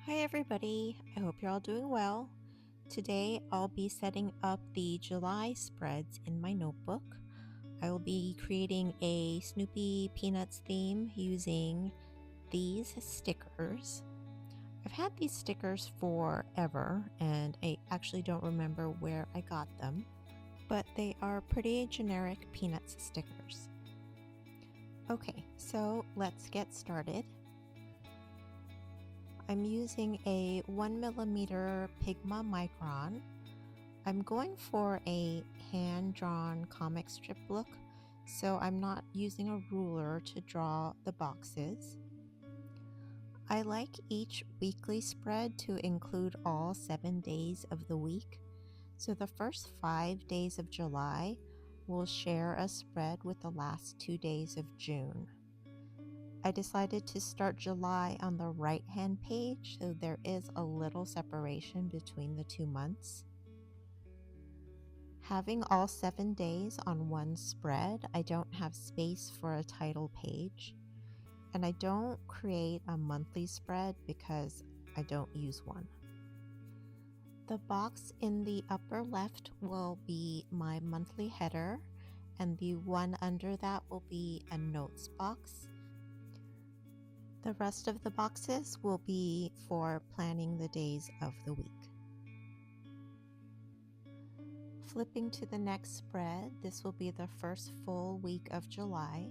Hi everybody, I hope you're all doing well. Today I'll be setting up the July spreads in my notebook. I will be creating a Snoopy Peanuts theme using these stickers. I've had these stickers forever and I actually don't remember where I got them, but they are pretty generic Peanuts stickers. Okay, so let's get started. I'm using a 1mm Pigma Micron. I'm going for a hand-drawn comic strip look, so I'm not using a ruler to draw the boxes. I like each weekly spread to include all 7 days of the week, so the first 5 days of July will share a spread with the last 2 days of June. I decided to start July on the right-hand page, so there is a little separation between the 2 months. Having all 7 days on one spread, I don't have space for a title page, and I don't create a monthly spread because I don't use one. The box in the upper left will be my monthly header, and the one under that will be a notes box. The rest of the boxes will be for planning the days of the week. Flipping to the next spread, this will be the first full week of July.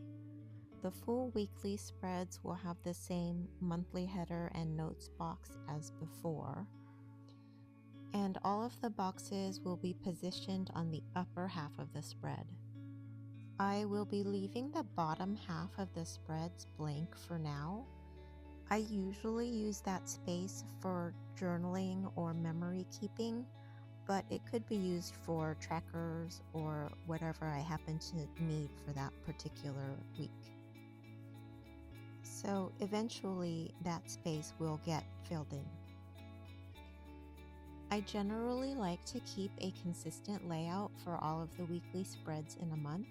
The full weekly spreads will have the same monthly header and notes box as before, and all of the boxes will be positioned on the upper half of the spread. I will be leaving the bottom half of the spreads blank for now. I usually use that space for journaling or memory keeping, but it could be used for trackers or whatever I happen to need for that particular week. So eventually that space will get filled in. I generally like to keep a consistent layout for all of the weekly spreads in a month,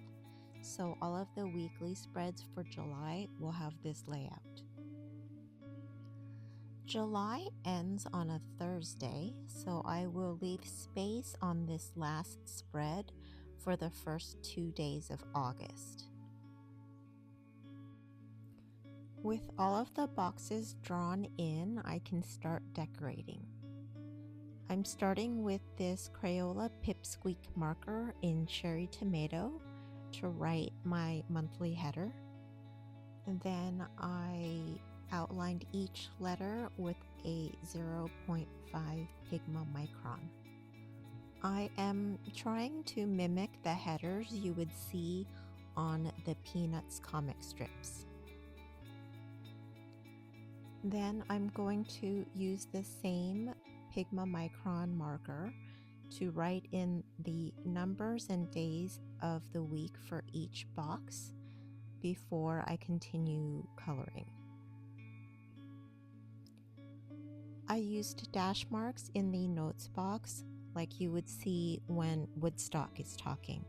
so all of the weekly spreads for July will have this layout. July ends on a Thursday, so I will leave space on this last spread for the first 2 days of August. With all of the boxes drawn in, I can start decorating. I'm starting with this Crayola Pipsqueak marker in Cherry Tomato to write my monthly header. And then I outlined each letter with a 0.5 Pigma Micron. I am trying to mimic the headers you would see on the Peanuts comic strips. Then I'm going to use the same Pigma Micron marker to write in the numbers and days of the week for each box before I continue coloring. I used dash marks in the notes box like you would see when Woodstock is talking.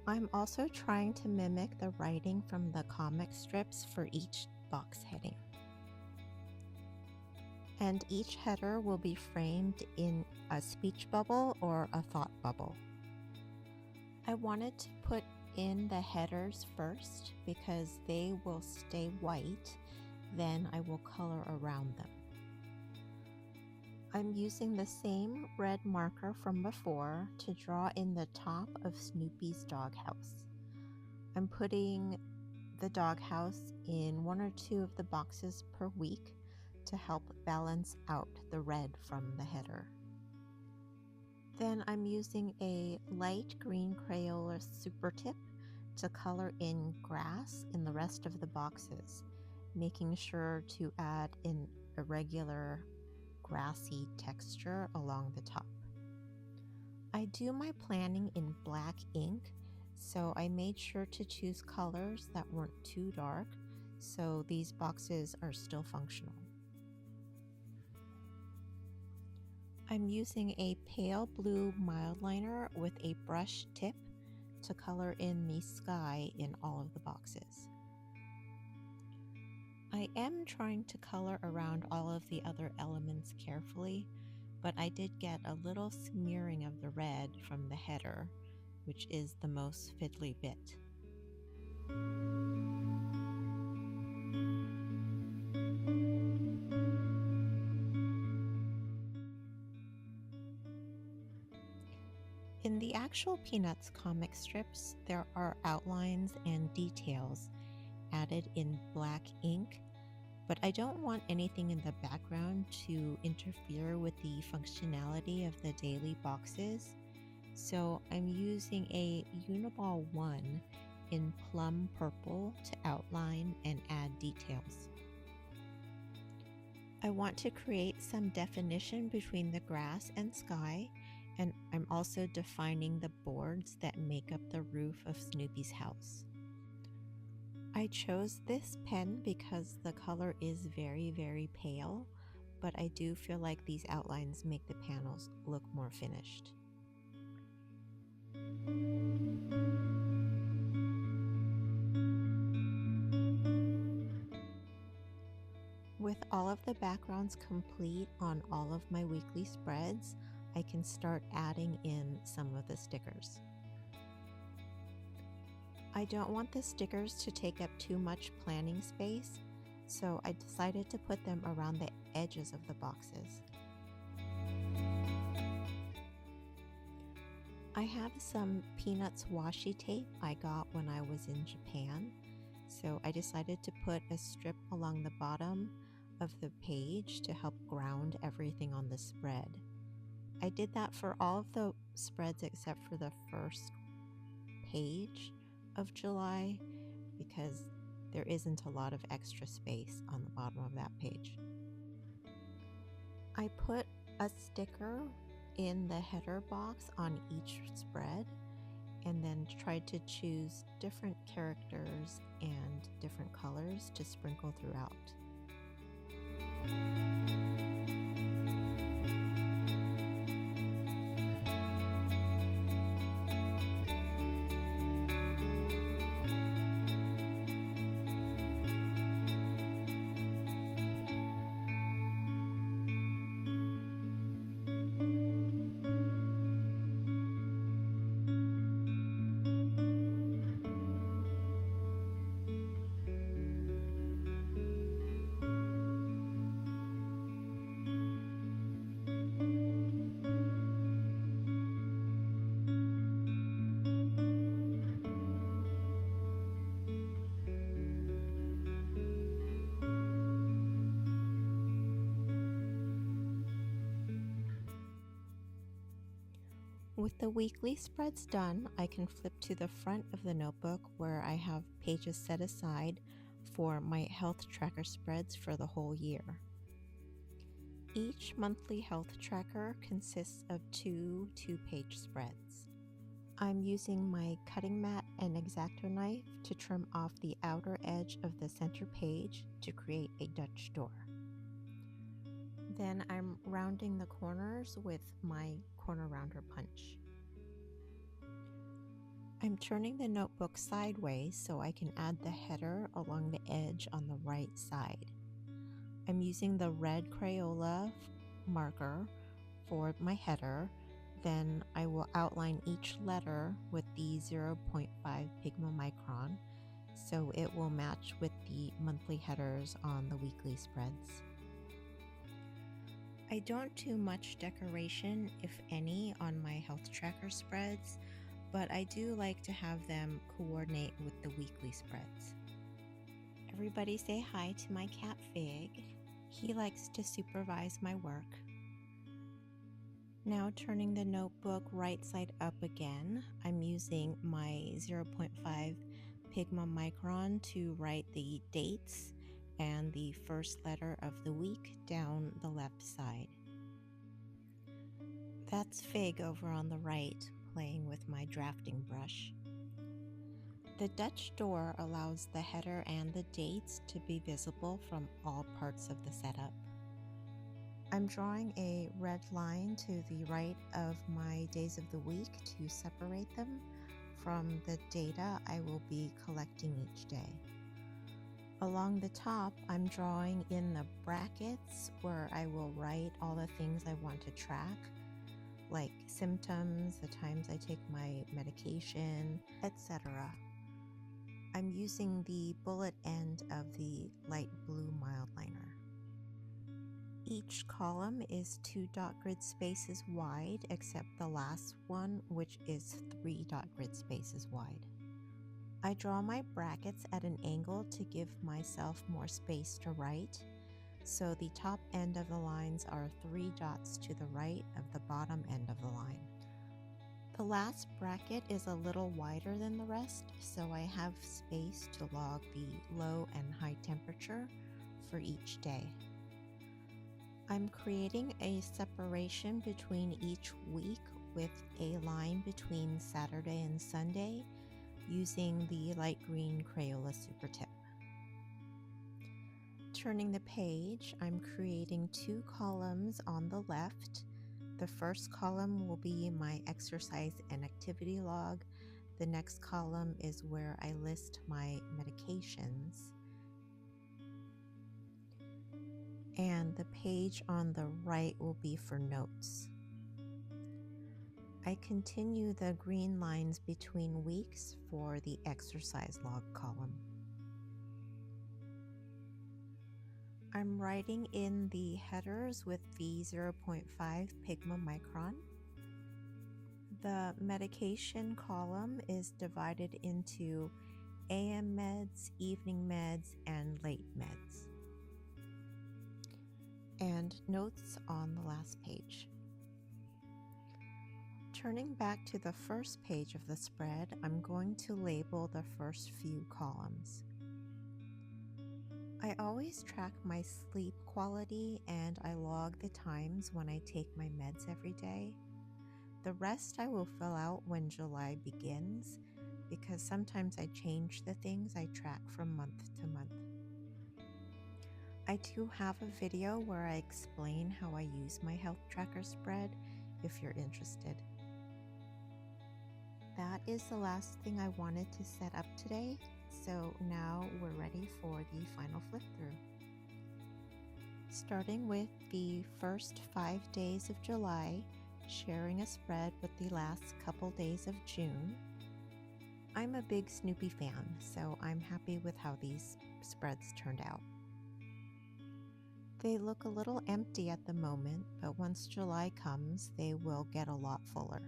I'm also trying to mimic the writing from the comic strips for each box heading. And each header will be framed in a speech bubble or a thought bubble. I wanted to put in the headers first because they will stay white, then I will color around them. I'm using the same red marker from before to draw in the top of Snoopy's doghouse. I'm putting the doghouse in 1 or 2 of the boxes per week to help balance out the red from the header. Then I'm using a light green Crayola Super Tip to color in grass in the rest of the boxes, making sure to add an irregular grassy texture along the top. I do my planning in black ink, so I made sure to choose colors that weren't too dark, so these boxes are still functional. I'm using a pale blue mild liner with a brush tip to color in the sky in all of the boxes. I am trying to color around all of the other elements carefully, but I did get a little smearing of the red from the header, which is the most fiddly bit. In the actual Peanuts comic strips, there are outlines and details added in black ink, but I don't want anything in the background to interfere with the functionality of the daily boxes, so I'm using a Uniball 1 in plum purple to outline and add details. I want to create some definition between the grass and sky, and I'm also defining the boards that make up the roof of Snoopy's house. I chose this pen because the color is very, very pale, but I do feel like these outlines make the panels look more finished. With all of the backgrounds complete on all of my weekly spreads, I can start adding in some of the stickers. I don't want the stickers to take up too much planning space, so I decided to put them around the edges of the boxes. I have some Peanuts washi tape I got when I was in Japan, so I decided to put a strip along the bottom of the page to help ground everything on the spread. I did that for all of the spreads except for the first page of July because there isn't a lot of extra space on the bottom of that page. I put a sticker in the header box on each spread and then tried to choose different characters and different colors to sprinkle throughout. With the weekly spreads done, I can flip to the front of the notebook where I have pages set aside for my health tracker spreads for the whole year. Each monthly health tracker consists of two 2-page spreads. I'm using my cutting mat and X-Acto knife to trim off the outer edge of the center page to create a Dutch door. Then I'm rounding the corners with my corner rounder punch. I'm turning the notebook sideways so I can add the header along the edge on the right side. I'm using the red Crayola marker for my header, then I will outline each letter with the 0.5 Pigma Micron so it will match with the monthly headers on the weekly spreads. I don't do much decoration, if any, on my health tracker spreads, but I do like to have them coordinate with the weekly spreads. Everybody say hi to my cat Fig. He likes to supervise my work. Now turning the notebook right side up again, I'm using my 0.5 Pigma Micron to write the dates and the first letter of the week down the left side. That's Fig over on the right, playing with my drafting brush. The Dutch door allows the header and the dates to be visible from all parts of the setup. I'm drawing a red line to the right of my days of the week to separate them from the data I will be collecting each day. Along the top, I'm drawing in the brackets where I will write all the things I want to track, like symptoms, the times I take my medication, etc. I'm using the bullet end of the light blue mild liner. Each column is 2 dot grid spaces wide, except the last one, which is 3 dot grid spaces wide. I draw my brackets at an angle to give myself more space to write, so the top end of the lines are 3 dots to the right of the bottom end of the line. The last bracket is a little wider than the rest, so I have space to log the low and high temperature for each day. I'm creating a separation between each week with a line between Saturday and Sunday using the light green Crayola Super Tip. Turning the page, I'm creating 2 columns on the left. The first column will be my exercise and activity log. The next column is where I list my medications. And the page on the right will be for notes. I continue the green lines between weeks for the exercise log column. I'm writing in the headers with the 0.5 Pigma Micron. The medication column is divided into AM meds, evening meds, and late meds. And notes on the last page. Turning back to the first page of the spread, I'm going to label the first few columns. I always track my sleep quality and I log the times when I take my meds every day. The rest I will fill out when July begins, because sometimes I change the things I track from month to month. I do have a video where I explain how I use my health tracker spread if you're interested. That is the last thing I wanted to set up today, so now we're ready for the final flip through. Starting with the first 5 days of July, sharing a spread with the last couple days of June. I'm a big Snoopy fan, so I'm happy with how these spreads turned out. They look a little empty at the moment, but once July comes, they will get a lot fuller.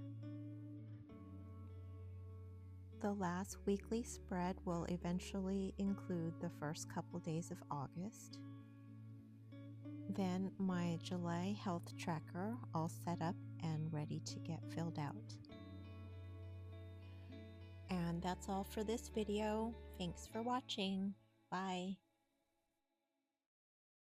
The last weekly spread will eventually include the first couple days of August. Then my July health tracker all set up and ready to get filled out. And that's all for this video. Thanks for watching. Bye.